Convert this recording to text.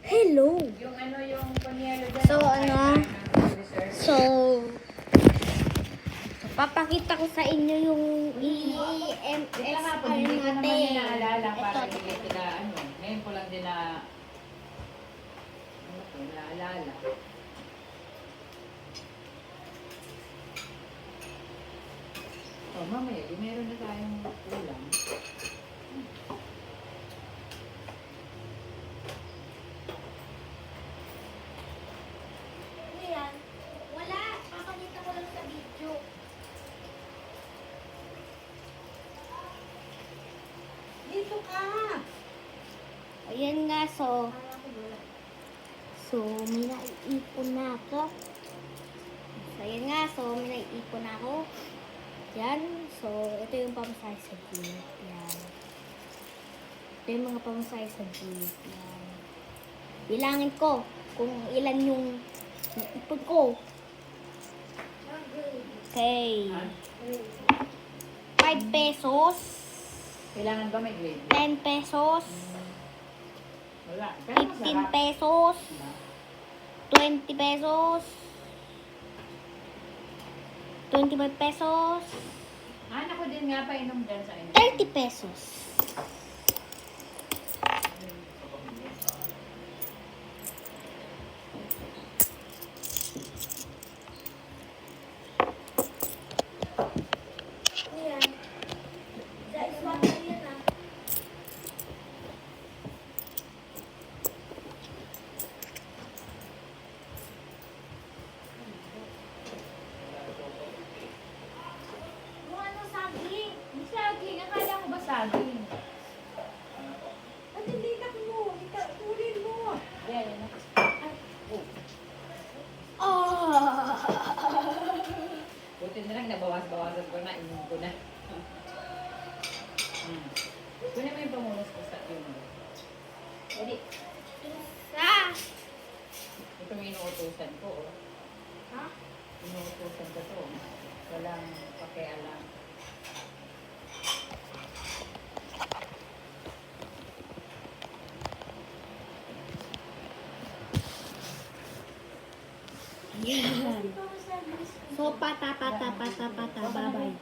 Hello. Yung ano, yung panyero dyan. So, So, papakita ko sa inyo yung EMSR Hindi ko naman natin. yan naalala para Ito. hindi sila, ano, ngayon ko lang din na, ano ko, naalala. Oh, mamaya, di meron na tayong ulam. Ano yan? Wala. Papakita ko lang sa video. Dito ka! Ayan nga, so may naiipon na ako. So, ayan nga, so may naiipon na ako. Yan. So, ito yung pamasahe sa jeep. Yan. Ito yung mga pamasahe sa jeep. Yan. Bilangin ko kung ilan yung naipon ko. Okay. 5 pesos. Kailangan ba may grade? 10 pesos. Wala. Pero 15 masarap. pesos. Diba? 20 pesos. 25 pesos. Anak ko din nga pa inom dyan sa inyo. 30 pesos. Ayan. Guys, water yan ah. Yung ano, saging. Hindi saging. Akala ko ba saging? At hindi ka mo! Kunin mo! Yan, yan. Oh! Buti na lang nabawas-bawasan ko na. Inom ko na. Kunin mo yung pamunas ko sa yun. Jadi, Isa. ito yung inuutusan ko. Oh. Ha? Inuutusan ko to. Walang pakialam. Yan. So, pata, bye-bye.